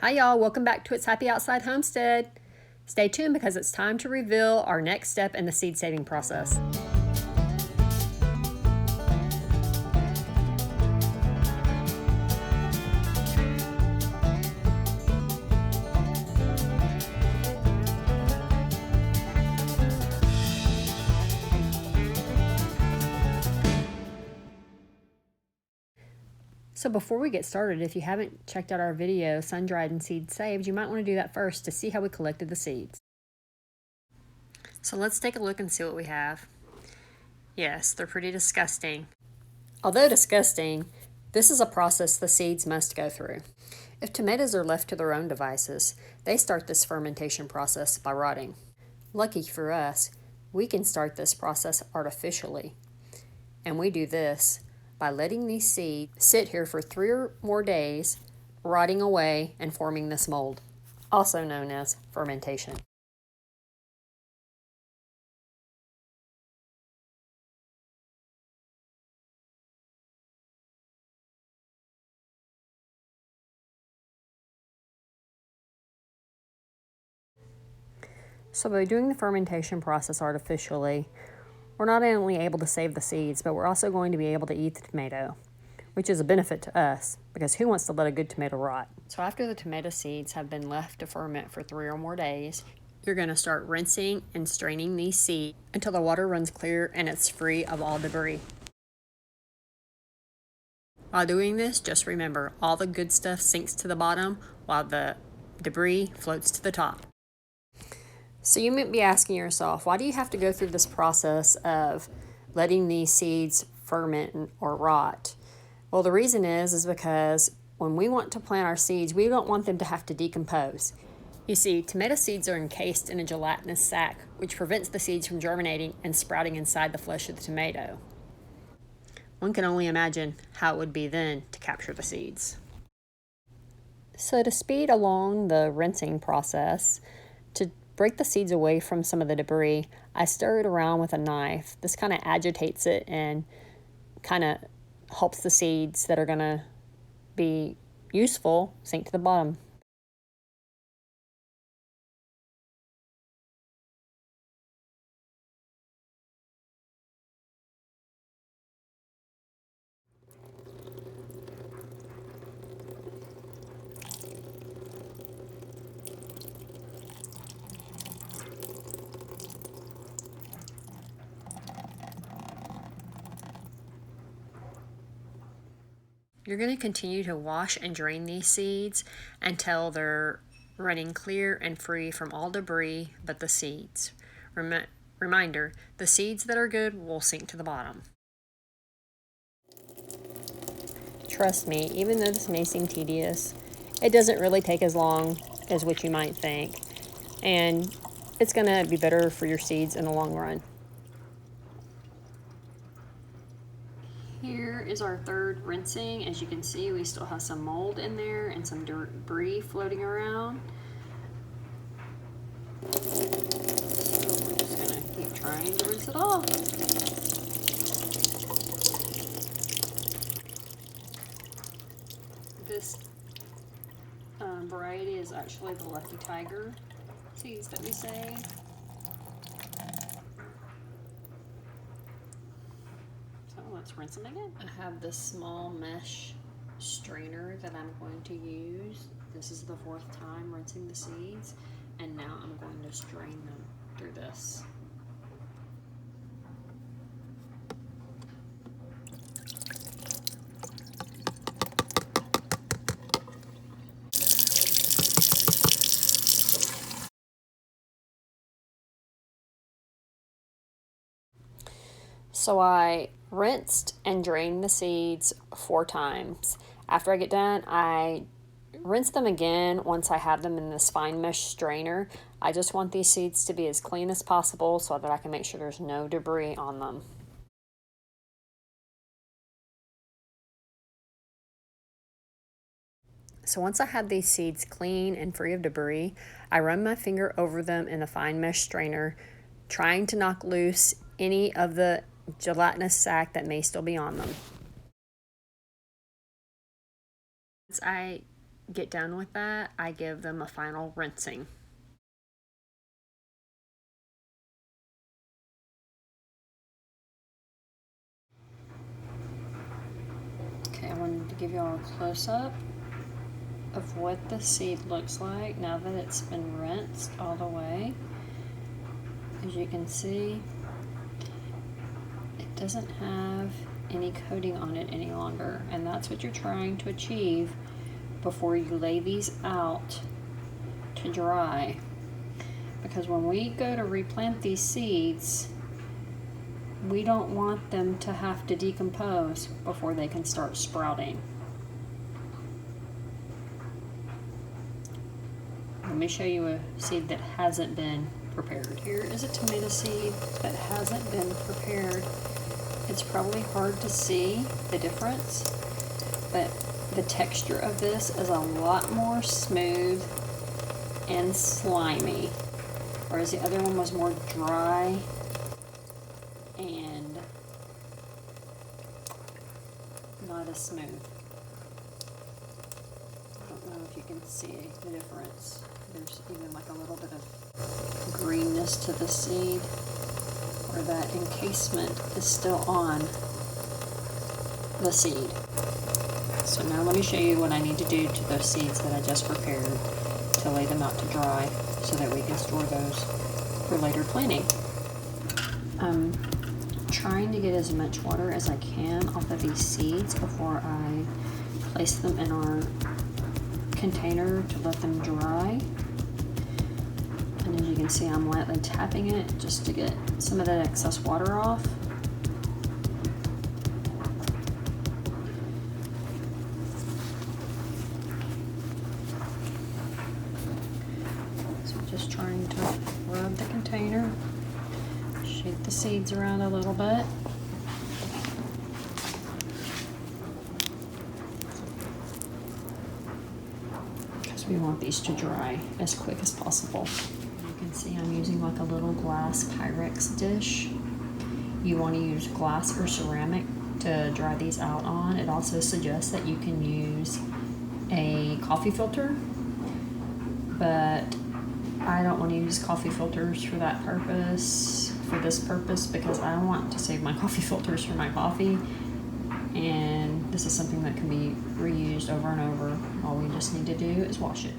Hi y'all, welcome back to It's Happy Outside Homestead. Stay tuned because it's time to reveal our next step in the seed saving process. So before we get started, if you haven't checked out our video, Sundried and Seed Saved, you might want to do that first to see how we collected the seeds. So let's take a look and see what we have. Yes, they're pretty disgusting. Although disgusting, this is a process the seeds must go through. If tomatoes are left to their own devices, they start this fermentation process by rotting. Lucky for us, we can start this process artificially. And we do this by letting these seeds sit here for 3 or more days, rotting away and forming this mold, also known as fermentation. So by doing the fermentation process artificially, we're not only able to save the seeds, but we're also going to be able to eat the tomato, which is a benefit to us because who wants to let a good tomato rot? So after the tomato seeds have been left to ferment for 3 or more days, you're going to start rinsing and straining these seeds until the water runs clear and it's free of all debris. While doing this, just remember, all the good stuff sinks to the bottom while the debris floats to the top. So you might be asking yourself, why do you have to go through this process of letting these seeds ferment or rot? Well, the reason is because when we want to plant our seeds, we don't want them to have to decompose. You see, tomato seeds are encased in a gelatinous sac, which prevents the seeds from germinating and sprouting inside the flesh of the tomato. One can only imagine how it would be then to capture the seeds. So to speed along the rinsing process, to break the seeds away from some of the debris, I stir it around with a knife. This kind of agitates it and kind of helps the seeds that are going to be useful sink to the bottom. You're going to continue to wash and drain these seeds until they're running clear and free from all debris but the seeds. Reminder, the seeds that are good will sink to the bottom. Trust me, even though this may seem tedious, it doesn't really take as long as what you might think. And it's going to be better for your seeds in the long run. Here is our third rinsing. As you can see, we still have some mold in there and some debris floating around. So we're just going to keep trying to rinse it off. This variety is actually the Lucky Tiger seeds that we saved. Let's rinse them again. I have this small mesh strainer that I'm going to use. This is the 4th time rinsing the seeds, and now I'm going to strain them through this. So I rinsed and drained the seeds 4 times. After I get done, I rinse them again once I have them in this fine mesh strainer. I just want these seeds to be as clean as possible so that I can make sure there's no debris on them. So once I have these seeds clean and free of debris, I run my finger over them in the fine mesh strainer, trying to knock loose any of the gelatinous sac that may still be on them. Once I get done with that, I give them a final rinsing. Okay, I wanted to give you all a close-up of what the seed looks like now that it's been rinsed all the way. As you can see, it doesn't have any coating on it any longer, and that's what you're trying to achieve before you lay these out to dry. Because when we go to replant these seeds, we don't want them to have to decompose before they can start sprouting. Let me show you a seed that hasn't been prepared. Here is a tomato seed that hasn't been prepared. It's probably hard to see the difference, but the texture of this is a lot more smooth and slimy, whereas the other one was more dry and not as smooth. I don't know if you can see the difference. There's even like a little bit of greenness to the seed, or that encasement is still on the seed. So now let me show you what I need to do to those seeds that I just prepared to lay them out to dry so that we can store those for later planting. I'm trying to get as much water as I can off of these seeds before I place them in our container to let them dry. And as you can see, I'm lightly tapping it just to get some of that excess water off. So just trying to rub the container, shake the seeds around a little bit. We want these to dry as quick as possible. You can see I'm using like a little glass Pyrex dish. You want to use glass or ceramic to dry these out on. It also suggests that you can use a coffee filter, but I don't want to use coffee filters for that purpose, for this purpose, because I want to save my coffee filters for my coffee. And this is something that can be reused over and over. All we just need to do is wash it.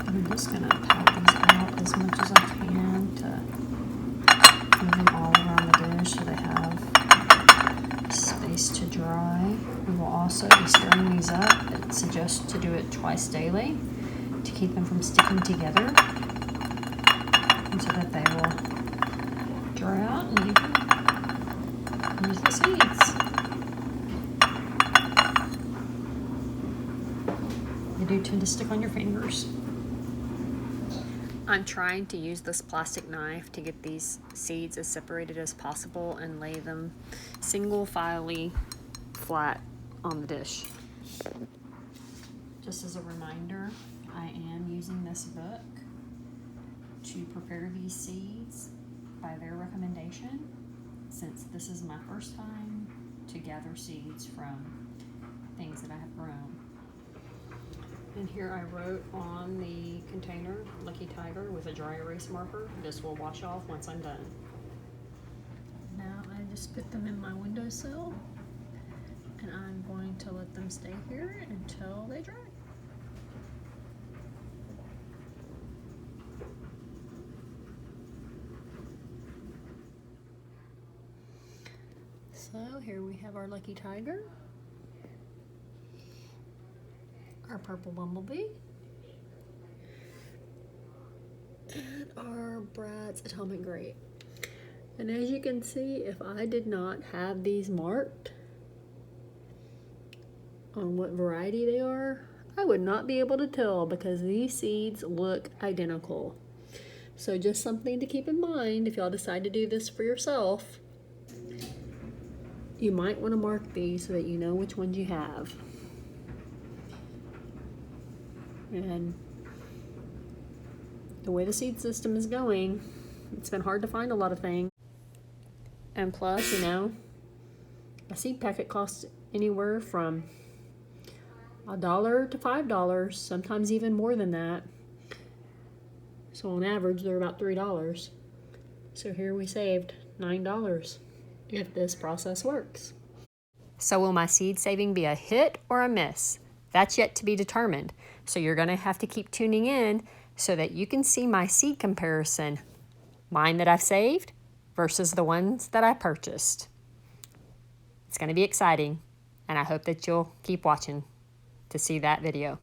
I'm just going to pat these out as much as I can to move them all around the dish so they have space to dry. We will also be stirring these up. It suggests to do it twice daily to keep them from sticking together, and so that they will dry out and you can use the seeds. They do tend to stick on your fingers. I'm trying to use this plastic knife to get these seeds as separated as possible and lay them single filely flat on the dish. Just as a reminder, I am using this book to prepare these seeds by their recommendation, since this is my first time to gather seeds from things that I have grown. And here I wrote on the container, Lucky Tiger, with a dry erase marker. This will wash off once I'm done. Now I just put them in my windowsill, and I'm going to let them stay here until they dry. So here we have our Lucky Tiger, our purple bumblebee, and our Brad's atomic grape. And as you can see, if I did not have these marked on what variety they are, I would not be able to tell, because these seeds look identical. So just something to keep in mind if y'all decide to do this for yourself. You might want to mark these so that you know which ones you have. And the way the seed system is going, it's been hard to find a lot of things. And plus, you know, a seed packet costs anywhere from $1 to $5, sometimes even more than that. So on average, they're about $3. So here we saved $9 if this process works. So will my seed saving be a hit or a miss? That's yet to be determined. So you're going to have to keep tuning in so that you can see my seed comparison, mine that I've saved versus the ones that I purchased. It's going to be exciting, and I hope that you'll keep watching to see that video.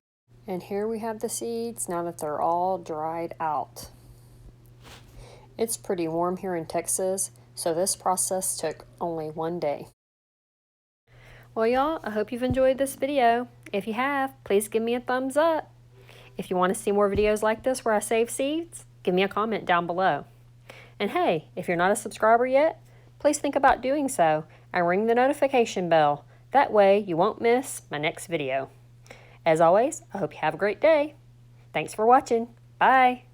And here we have the seeds now that they're all dried out. It's pretty warm here in Texas, so this process took only 1 day. Well, y'all, I hope you've enjoyed this video. If you have, please give me a thumbs up. If you want to see more videos like this where I save seeds, give me a comment down below. And hey, if you're not a subscriber yet, please think about doing so and ring the notification bell. That way you won't miss my next video. As always, I hope you have a great day. Thanks for watching. Bye.